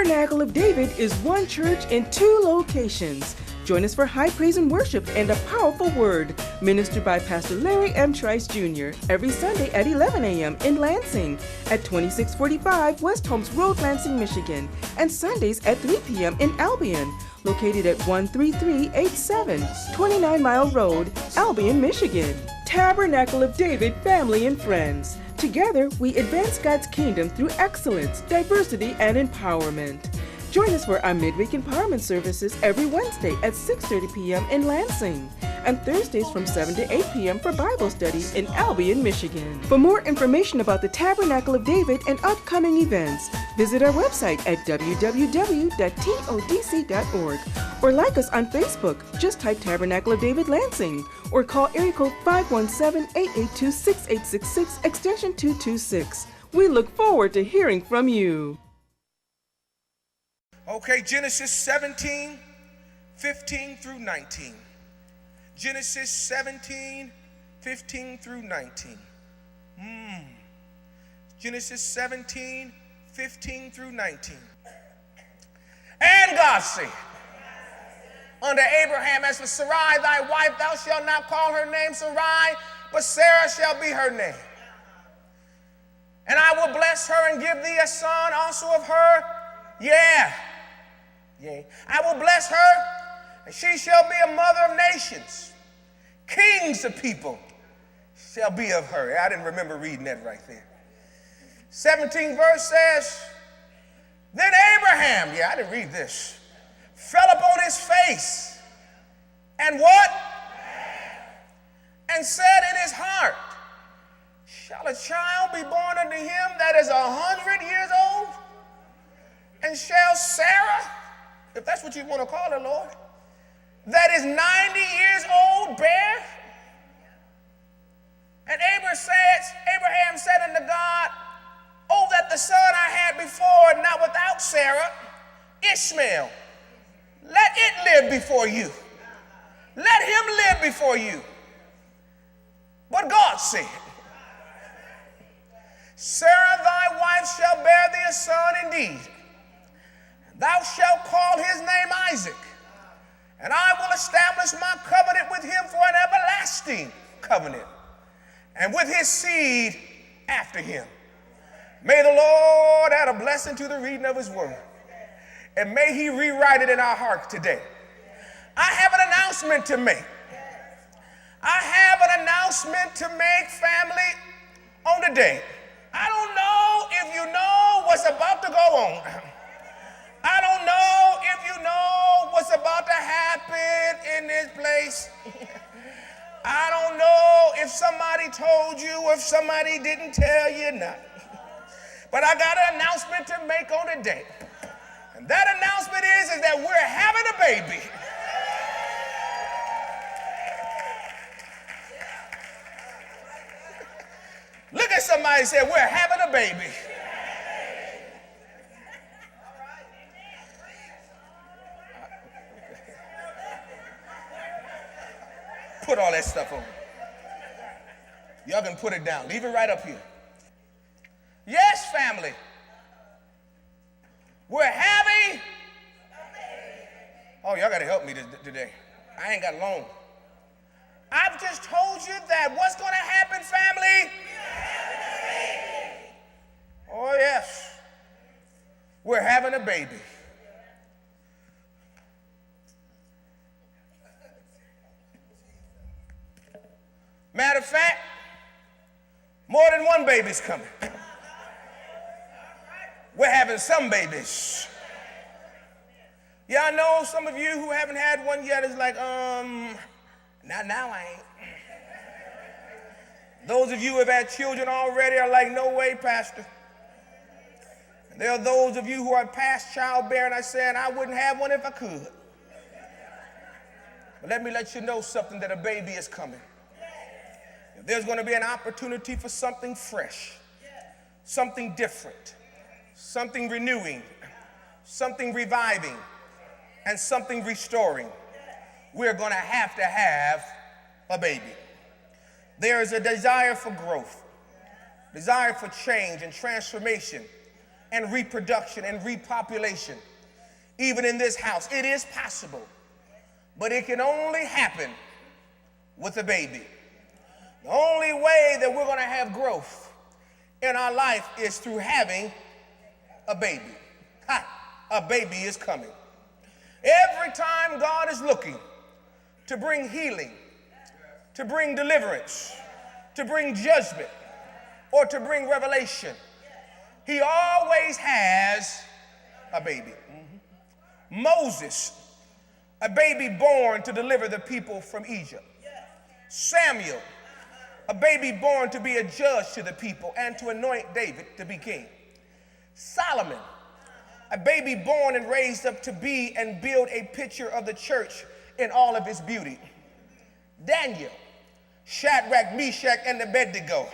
Tabernacle of David is one church in two locations. Join us for high praise and worship and a powerful word, ministered by Pastor Larry M. Trice Jr. every Sunday at 11 a.m. in Lansing at 2645 West Holmes Road, Lansing, Michigan, and Sundays at 3 p.m. in Albion, located at 13387 29 Mile Road, Albion, Michigan. Tabernacle of David family and friends. Together, we advance God's kingdom through excellence, diversity, and empowerment. Join us for our midweek empowerment services every Wednesday at 6:30 p.m. in Lansing and Thursdays from 7 to 8 p.m. for Bible study in Albion, Michigan. For more information about the Tabernacle of David and upcoming events, visit our website at www.todc.org or like us on Facebook. Just type Tabernacle of David Lansing or call area code 517-882-6866 extension 226. We look forward to hearing from you. Okay, Genesis 17, 15 through 19. Genesis 17, 15 through 19. Genesis 17, 15 through 19. And God said unto Abraham, as for Sarai thy wife, thou shalt not call her name Sarai, but Sarah shall be her name. And I will bless her and give thee a son also of her. Yea, I will bless her, and she shall be a mother of nations. Kings of people shall be of her. I didn't remember reading that right there. 17th verse says, then Abraham, I didn't read this, fell upon his face, and what? And said in his heart, shall a child be born unto him that is 100 years old? And shall Sarah, if that's what you want to call her, Lord, that is 90 years old, bear? And Abraham said unto God, oh, that the son I had before, not without Sarah, Ishmael, let it live before you. Let him live before you. But God said, Sarah thy wife shall bear thee a son indeed. Thou shalt call his name Isaac, and I will establish my covenant with him for an everlasting covenant, and with his seed after him. May the Lord add a blessing to the reading of his word, and may he rewrite it in our hearts today. I have an announcement to make. I have an announcement to make, family, on the day. I don't know if you know what's about to go on. I don't know if you know what's about to happen in this place. I don't know if somebody told you or if somebody didn't tell you not. But I got an announcement to make on the day. And that announcement is that we're having a baby. Look at somebody and say, we're having a baby. Put all that stuff on. Y'all can put it down. Leave it right up here. Yes, family. We're having. Oh, y'all got to help me today. I ain't got long. I've just told you that what's going to happen, family? Oh, yes. We're having a baby. Matter of fact, more than one baby's coming. We're having some babies. Yeah, I know some of you who haven't had one yet is like, now I ain't. Those of you who have had children already are like, no way, Pastor. And there are those of you who are past childbearing, I said, I wouldn't have one if I could. But let me let you know something, that a baby is coming. There's going to be an opportunity for something fresh, something different, something renewing, something reviving, and something restoring. We're going to have a baby. There is a desire for growth, desire for change and transformation and reproduction and repopulation, even in this house. It is possible, but it can only happen with a baby. The only way that we're going to have growth in our life is through having a baby. A baby is coming. Every time God is looking to bring healing, to bring deliverance, to bring judgment, or to bring revelation, he always has a baby. Moses, a baby born to deliver the people from Egypt. Samuel, a baby born to be a judge to the people and to anoint David to be king. Solomon, a baby born and raised up to be and build a picture of the church in all of its beauty. Daniel, Shadrach, Meshach, and Abednego,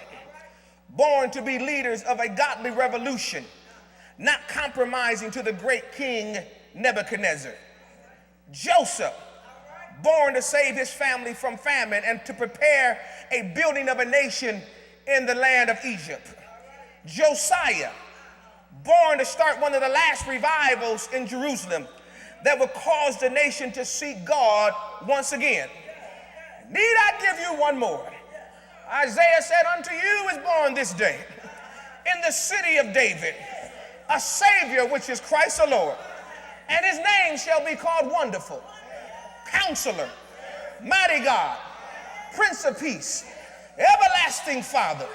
born to be leaders of a godly revolution, not compromising to the great king Nebuchadnezzar. Joseph, born to save his family from famine and to prepare a building of a nation in the land of Egypt. Josiah, born to start one of the last revivals in Jerusalem that would cause the nation to seek God once again. Need I give you one more? Isaiah said, unto you is born this day in the city of David a Savior, which is Christ the Lord. And his name shall be called Wonderful, Counselor, Mighty God, Prince of Peace, Everlasting Father.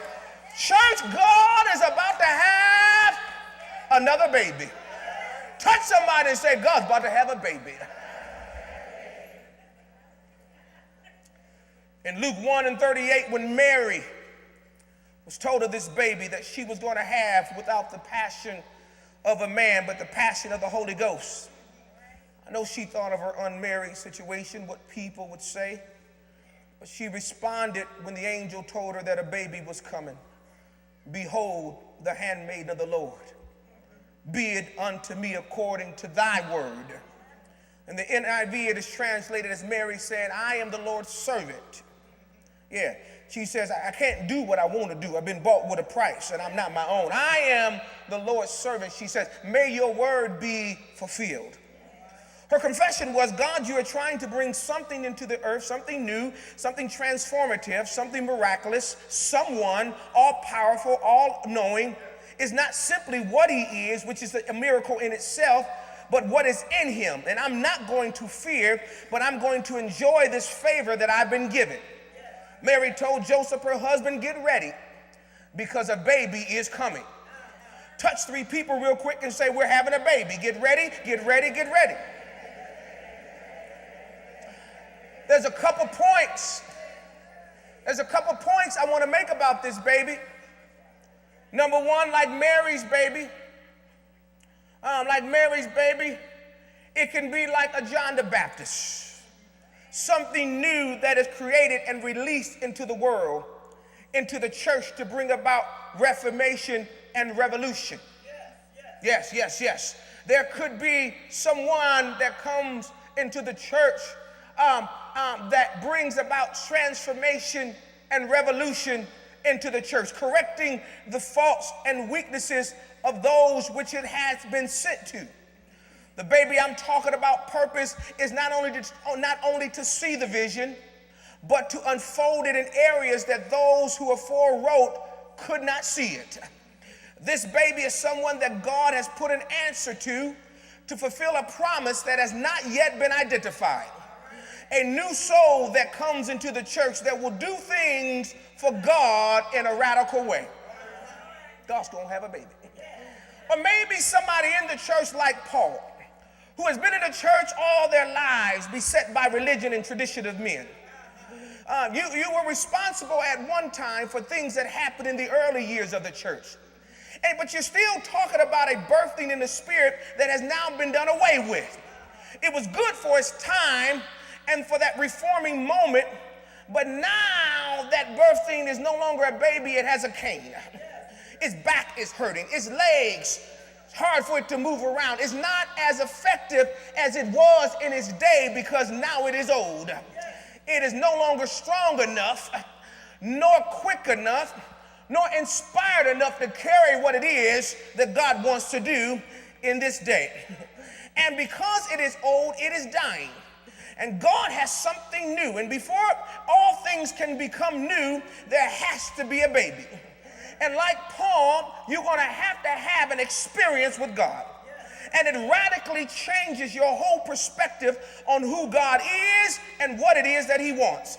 Church, God is about to have another baby. Touch somebody and say, God's about to have a baby. In Luke 1:38, when Mary was told of this baby that she was going to have without the passion of a man, but the passion of the Holy Ghost, I know she thought of her unmarried situation, what people would say, but she responded when the angel told her that a baby was coming. Behold, the handmaid of the Lord. Be it unto me according to thy word. In the NIV, it is translated as Mary saying, I am the Lord's servant. Yeah, she says, I can't do what I want to do. I've been bought with a price, and I'm not my own. I am the Lord's servant. She says, may your word be fulfilled. Her confession was, God, you are trying to bring something into the earth, something new, something transformative, something miraculous, someone all-powerful, all-knowing. Is not simply what he is, which is a miracle in itself, but what is in him. And I'm not going to fear, but I'm going to enjoy this favor that I've been given. Mary told Joseph, her husband, get ready, because a baby is coming. Touch 3 people real quick and say, we're having a baby. Get ready, get ready, get ready. There's a couple points I want to make about this baby. Number one, like Mary's baby, it can be like a John the Baptist. Something new that is created and released into the world, into the church to bring about reformation and revolution. Yes. There could be someone that comes into the church that brings about transformation and revolution into the church, correcting the faults and weaknesses of those which it has been sent to. The baby I'm talking about, purpose, is not only to see the vision, but to unfold it in areas that those who afore wrote could not see it. This baby is someone that God has put an answer to fulfill a promise that has not yet been identified. A new soul that comes into the church that will do things for God in a radical way. God's gonna have a baby. Or maybe somebody in the church like Paul, who has been in the church all their lives, beset by religion and tradition of men. You were responsible at one time for things that happened in the early years of the church. But you're still talking about a birthing in the spirit that has now been done away with. It was good for its time and for that reforming moment, but now that birthing is no longer a baby, it has a cane. Its back is hurting, its legs, it's hard for it to move around. It's not as effective as it was in its day because now it is old. It is no longer strong enough, nor quick enough, nor inspired enough to carry what it is that God wants to do in this day. And because it is old, it is dying. And God has something new. And before all things can become new, there has to be a baby. And like Paul, you're going to have an experience with God. And it radically changes your whole perspective on who God is and what it is that he wants.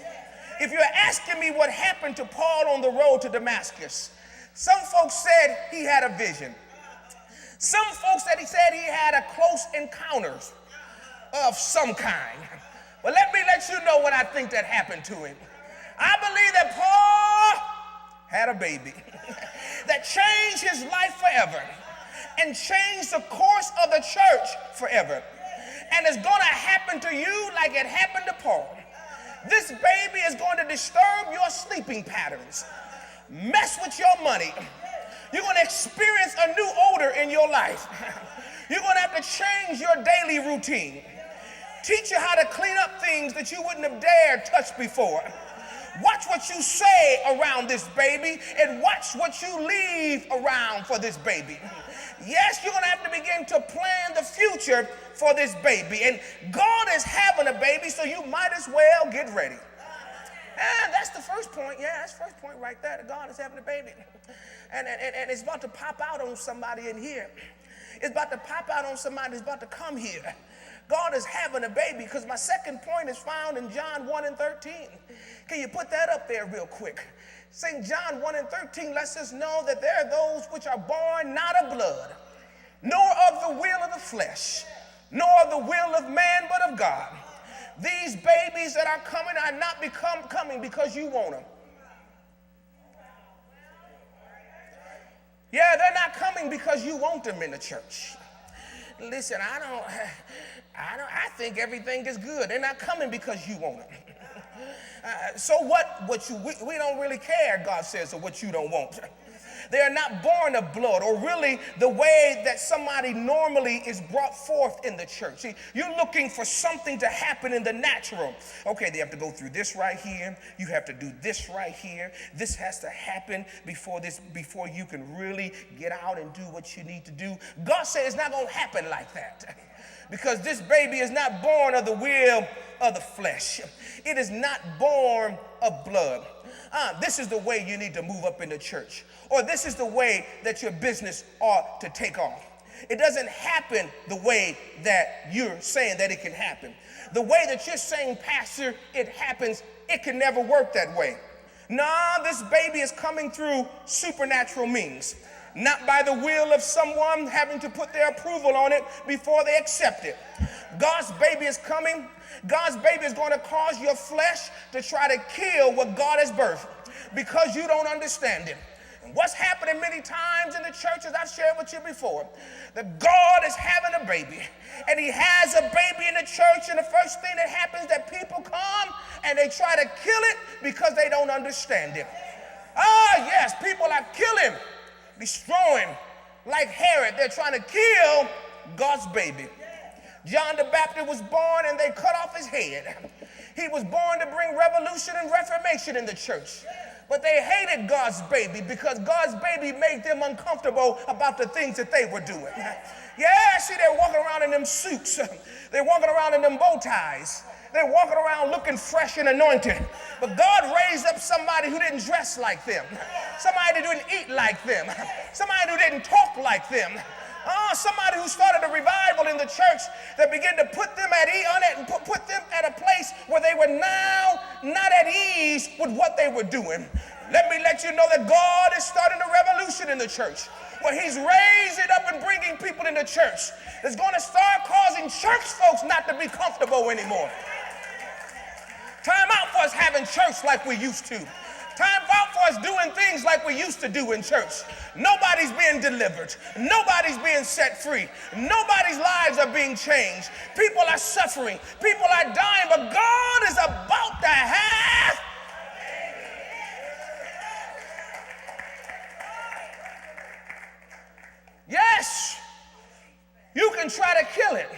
If you're asking me what happened to Paul on the road to Damascus, some folks said he had a vision. Some folks said he had a close encounters of some kind. But let me let you know what I think that happened to him. I believe that Paul had a baby that changed his life forever and changed the course of the church forever. And it's going to happen to you like it happened to Paul. This baby is going to disturb your sleeping patterns, mess with your money. You're going to experience a new odor in your life. You're going to have to change your daily routine. Teach you how to clean up things that you wouldn't have dared touch before. Watch what you say around this baby and watch what you leave around for this baby. Yes, you're going to have to begin to plan the future for this baby. And God is having a baby, so you might as well get ready. And that's the first point. Yeah, that's the first point right there, that God is having a baby. And it's about to pop out on somebody in here. It's about to pop out on somebody that's about to come here. God is having a baby, because my second point is found in John 1:13. Can you put that up there real quick? St. John 1:13 lets us know that there are those which are born not of blood, nor of the will of the flesh, nor of the will of man, but of God. These babies that are coming are not coming because you want them. Yeah, they're not coming because you want them in the church. Listen, I think everything is good. They're not coming because you want them. So what we don't really care, God says, of what you don't want. They are not born of blood, or really the way that somebody normally is brought forth in the church. See, you're looking for something to happen in the natural. Okay, they have to go through this right here. You have to do this right here. This has to happen before you can really get out and do what you need to do. God said it's not going to happen like that. Because this baby is not born of the will of the flesh. It is not born of blood. This is the way you need to move up in the church. Or this is the way that your business ought to take off. It doesn't happen the way that you're saying that it can happen. The way that you're saying, Pastor, it happens, it can never work that way. Nah, this baby is coming through supernatural means. Not by the will of someone having to put their approval on it before they accept it. God's baby is coming. God's baby is going to cause your flesh to try to kill what God has birthed because you don't understand it. And what's happening many times in the church, as I've shared with you before, that God is having a baby, and he has a baby in the church, and the first thing that happens is that people come and they try to kill it because they don't understand it. Yes, people are killing, destroying, like Herod. They're trying to kill God's baby. John the Baptist was born and they cut off his head. He was born to bring revolution and reformation in the church. But they hated God's baby because God's baby made them uncomfortable about the things that they were doing. Yeah, see, they're walking around in them suits. They're walking around in them bow ties. They're walking around looking fresh and anointed. But God raised up somebody who didn't dress like them. Somebody who didn't eat like them. Somebody who didn't talk like them. Somebody who started a revival in the church that began to put them at ease and put them at a place where they were now not at ease with what they were doing. Let me let you know that God is starting a revolution in the church, where he's raising up and bringing people in the church that's going to start causing church folks not to be comfortable anymore. Time out for us having church like we used to. Time out for us doing things like we used to do in church. Nobody's being delivered. Nobody's being set free. Nobody's lives are being changed. People are suffering. People are dying, but God is about to have. Yes, you can try to kill it.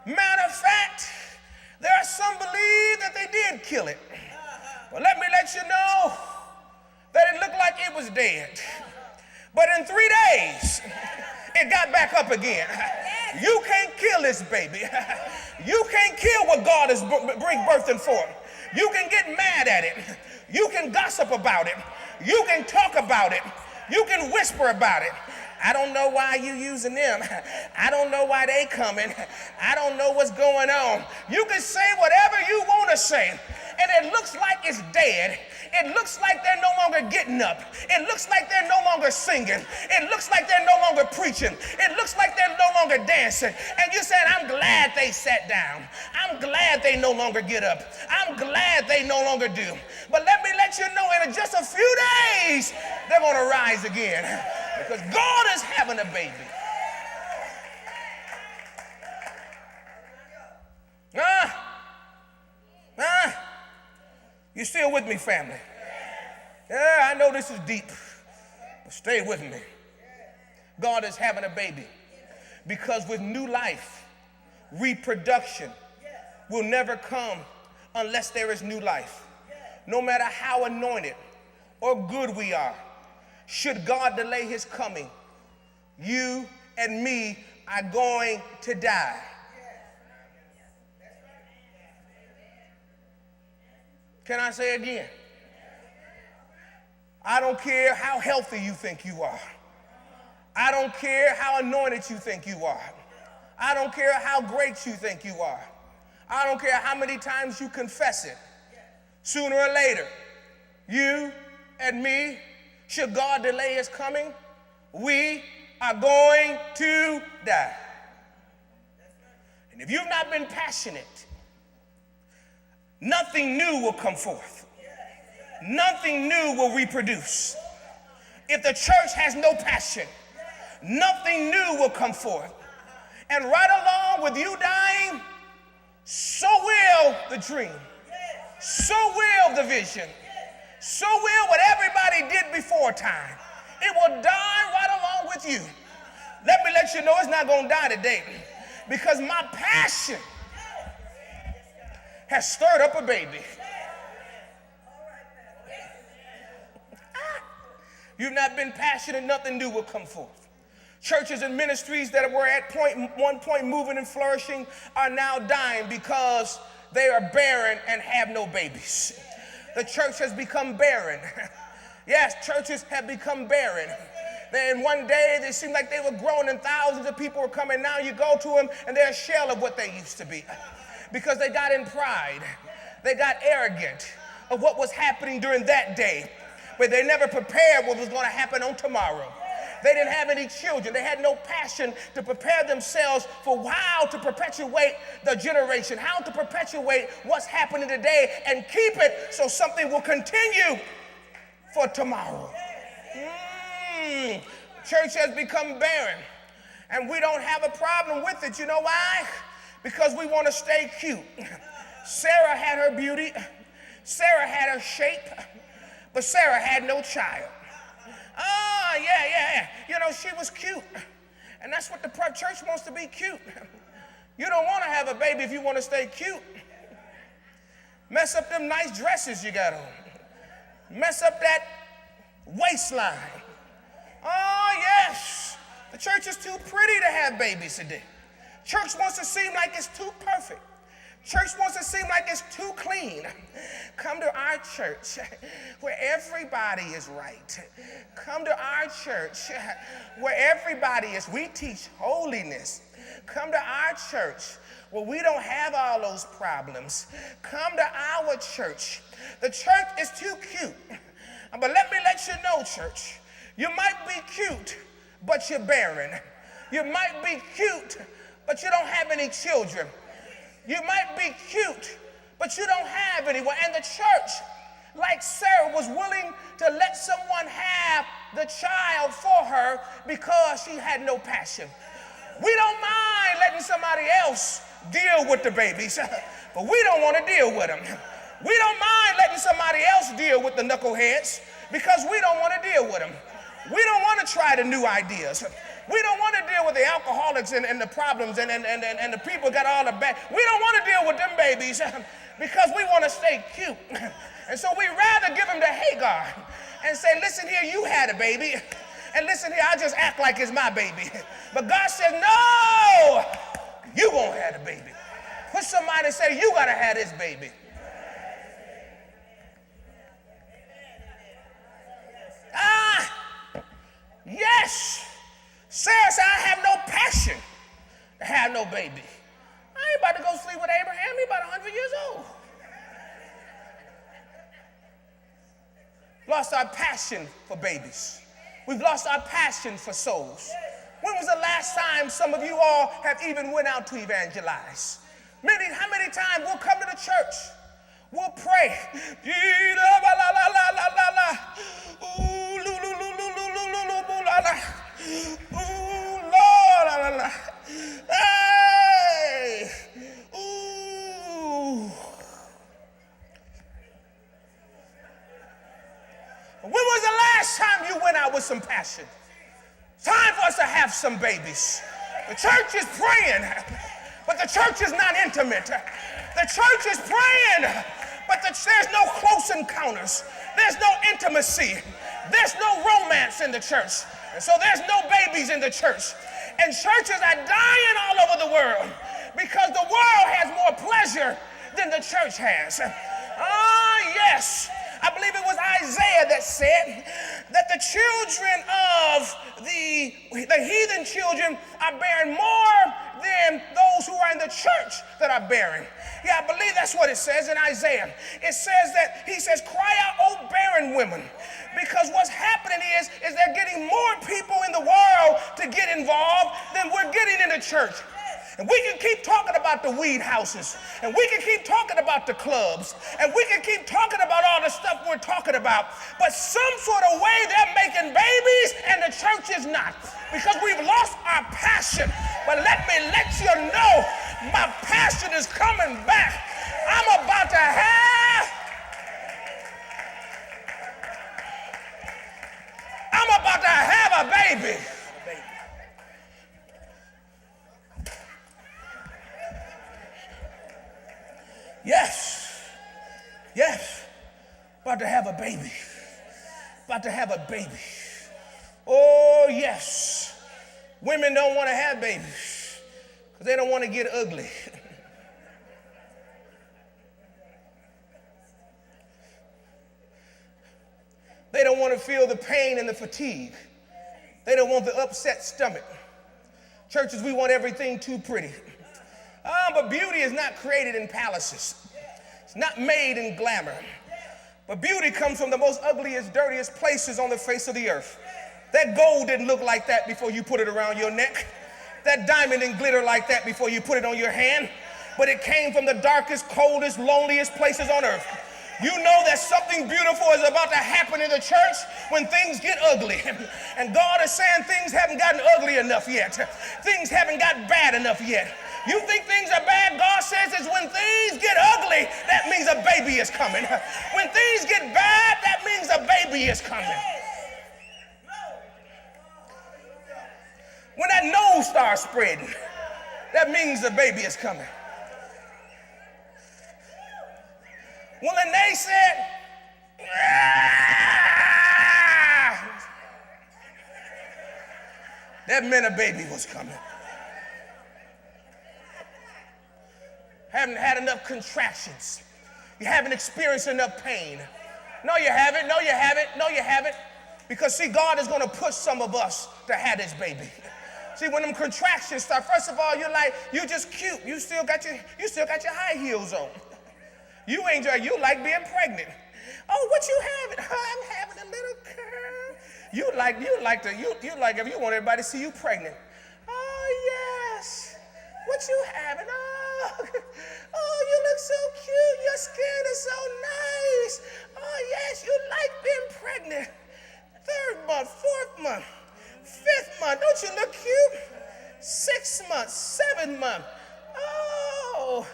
Matter of fact, there are some believe that they did kill it. But let me let you know that it looked like it was dead. But in 3 days, it got back up again. You can't kill this baby. You can't kill what God is birthing forth. You can get mad at it. You can gossip about it. You can talk about it. You can whisper about it. I don't know why you using them. I don't know why they coming. I don't know what's going on. You can say whatever you want to say, and it looks like it's dead. It looks like they're no longer getting up. It looks like they're no longer singing. It looks like they're no longer preaching. It looks like they're no longer dancing. And you said, I'm glad they sat down. I'm glad they no longer get up. I'm glad they no longer do. But let me let you know, in just a few days, they're going to rise again. Because God is having a baby. You still with me, family? Yeah, I know this is deep, but stay with me. God is having a baby because with new life, reproduction will never come unless there is new life. No matter how anointed or good we are, should God delay his coming, you and me are going to die. Can I say it again? I don't care how healthy you think you are. I don't care how anointed you think you are. I don't care how great you think you are. I don't care how many times you confess it. Sooner or later, you and me, should God delay his coming, we are going to die. And if you've not been passionate, nothing new will come forth. Nothing new will reproduce. If the church has no passion, nothing new will come forth. And right along with you dying, so will the dream. So will the vision. So will what everybody did before time. It will die right along with you. Let me let you know it's not going to die today, because my passion has stirred up a baby. You've not been passionate, nothing new will come forth. Churches and ministries that were at one point moving and flourishing are now dying because they are barren and have no babies. The church has become barren. Yes, churches have become barren. Then one day they seemed like they were growing and thousands of people were coming. Now you go to them and they're a shell of what they used to be, because they got in pride. They got arrogant of what was happening during that day, but they never prepared what was going to happen on tomorrow. They didn't have any children. They had no passion to prepare themselves for how to perpetuate the generation, how to perpetuate what's happening today and keep it so something will continue for tomorrow. Church has become barren, and we don't have a problem with it. You know why? Because we want to stay cute. Sarah had her beauty. Sarah had her shape, but Sarah had no child. Oh, yeah. You know, she was cute. And that's what the church wants to be, cute. You don't want to have a baby if you want to stay cute. Mess up them nice dresses you got on. Mess up that waistline. Oh, yes. The church is too pretty to have babies today. Church wants to seem like it's too perfect. Church wants to seem like it's too clean. Come to our church where everybody is right. Come to our church where everybody is. We teach holiness. Come to our church where we don't have all those problems. Come to our church. The church is too cute. But let me let you know, church, you might be cute, but you're barren. You might be cute, but you don't have any children. You might be cute, but you don't have anyone. And the church, like Sarah, was willing to let someone have the child for her because she had no passion. We don't mind letting somebody else deal with the babies, but we don't want to deal with them. We don't mind letting somebody else deal with the knuckleheads because we don't want to deal with them. We don't want to try the new ideas. We don't want to deal with the alcoholics and the problems and the people got all the bad. We don't want to deal with them babies because we want to stay cute. And so we rather give them to Hagar and say, listen here, you had a baby. And listen here, I just act like it's my baby. But God said, no, you won't have the baby. Put somebody and say, you got to have this baby. Yes. Sarah said, I have no passion to have no baby. I ain't about to go sleep with Abraham. He's about 100 years old. Lost our passion for babies. We've lost our passion for souls. When was the last time some of you all have even went out to evangelize? How many times we'll come to the church, we'll pray. Hey, ooh. When was the last time you went out with some passion? Time for us to have some babies. The church is praying, but the church is not intimate. The church is praying, but there's no close encounters. There's no intimacy. There's no romance in the church. And so there's no babies in the church. And churches are dying all over the world because the world has more pleasure than the church has. Yes. I believe it was Isaiah that said that the children of the heathen children are bearing more than those who are in the church that are bearing. Yeah, I believe that's what it says in Isaiah. It says that, he says, cry out, O barren women. Because what's happening is they're getting more people in the world to get involved than we're getting in the church. And we can keep talking about the weed houses, and we can keep talking about the clubs, and we can keep talking about all the stuff we're talking about, but some sort of way they're making babies and the church is not, because we've lost our passion. But let me let you know, my passion is coming back. I'm about to have a baby. Yes, about to have a baby. About to have a baby. Oh, yes. Women don't want to have babies because they don't want to get ugly. They don't want to feel the pain and the fatigue. They don't want the upset stomach. Churches, we want everything too pretty. But beauty is not created in palaces. It's not made in glamour. But beauty comes from the most ugliest, dirtiest places on the face of the earth. That gold didn't look like that before you put it around your neck. That diamond didn't glitter like that before you put it on your hand. But it came from the darkest, coldest, loneliest places on earth. You know that something beautiful is about to happen in the church when things get ugly. And God is saying things haven't gotten ugly enough yet. Things haven't gotten bad enough yet. You think things are bad? God says it's when things get ugly, that means a baby is coming. When things get bad, that means a baby is coming. When that nose starts spreading, that means the baby is coming. When they said, that meant a baby was coming. Haven't had enough contractions. You haven't experienced enough pain. No, you haven't. No, you haven't. No, you haven't. Because see, God is going to push some of us to have this baby. See, when them contractions start, first of all, you're just cute. You still got your high heels on. You like being pregnant. Oh, what you having? Oh, I'm having a little girl. You like if you want everybody to see you pregnant. Oh, yes. What you having? Oh, you look so cute. Your skin is so nice. Oh, yes, you like being pregnant. 3rd month, 4th month, 5th month. Don't you look cute? 6th month, 7th month. Oh,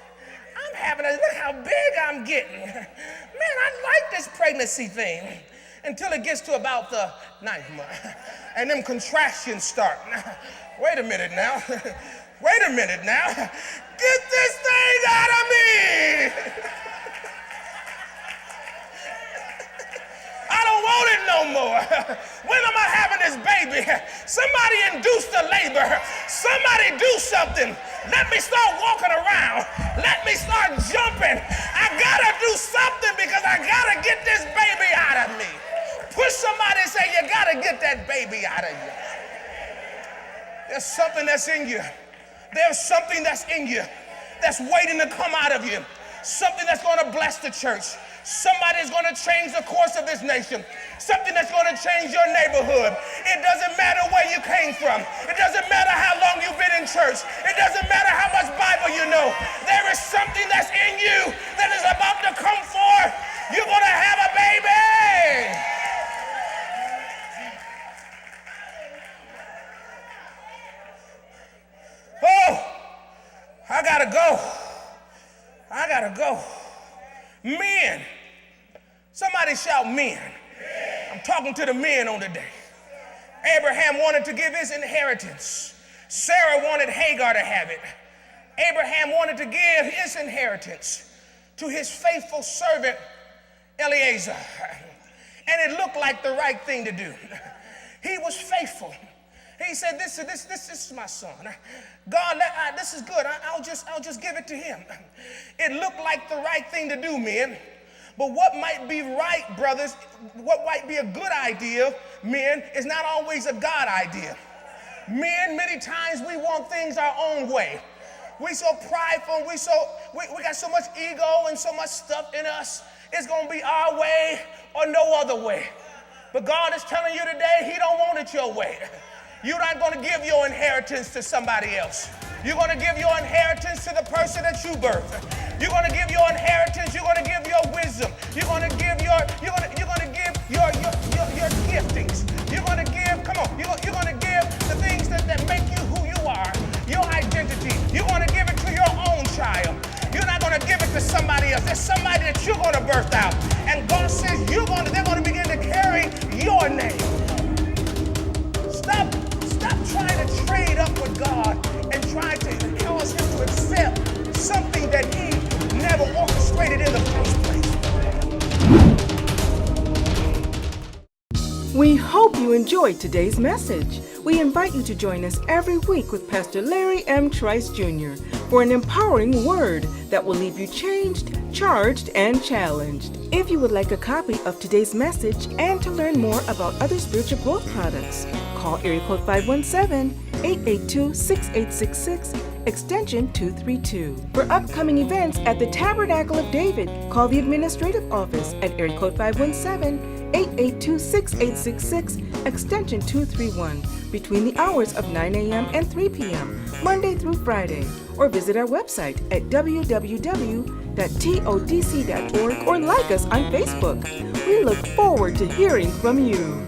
look how big I'm getting. Man, I like this pregnancy thing. until it gets to about the 9th month. And them contractions start. Wait a minute now. Wait a minute now. Get this thing out of me. I don't want it no more. When am I having this baby? Somebody induce the labor. Somebody do something. Let me start walking around. Let me start jumping. I gotta do something because I gotta get this baby out of me. Push somebody and say, you gotta get that baby out of you. There's something that's in you. There's something that's in you that's waiting to come out of you. Something that's gonna bless the church. Somebody's going to change the course of this nation. Something that's going to change your neighborhood. It doesn't matter where you came from. It doesn't matter how long you've been in church. It doesn't matter how much Bible you know. There is something that's in you that is about to come forth. You're going to have a baby. Oh, I gotta go. I gotta go. Men. Somebody shout men. I'm talking to the men on the day. Abraham wanted to give his inheritance. Sarah wanted Hagar to have it. Abraham wanted to give his inheritance to his faithful servant Eliezer. And it looked like the right thing to do. He was faithful. He said, this is my son. God, this is good. I'll just give it to him. It looked like the right thing to do, men. But what might be right, brothers, what might be a good idea, men, is not always a God idea. Men, many times we want things our own way. We so prideful, we got so much ego and so much stuff in us. It's gonna be our way or no other way. But God is telling you today, he don't want it your way. You're not going to give your inheritance to somebody else. You're going to give your inheritance to the person that you birthed. You're going to give your inheritance. You're going to give your wisdom. You're going to give your giftings. You're going to give. Come on. You're going to give the things that make you who you are. Your identity. You're going to give it to your own child. You're not going to give it to somebody else. There's somebody that you're going to birth out. And God says they're going to begin to carry your name. Stop trying to trade up with God and try to cause him to accept something that he never orchestrated in the first place. We hope you enjoyed today's message. We invite you to join us every week with Pastor Larry M. Trice Jr. for an empowering word that will leave you changed, charged, and challenged. If you would like a copy of today's message and to learn more about other spiritual growth products, call area code 517-882-6866, extension 232. For upcoming events at the Tabernacle of David, call the administrative office at area code 517-882-6866, extension 231, between the hours of 9 a.m. and 3 p.m., Monday through Friday, or visit our website at www.todc.org or like us on Facebook. We look forward to hearing from you.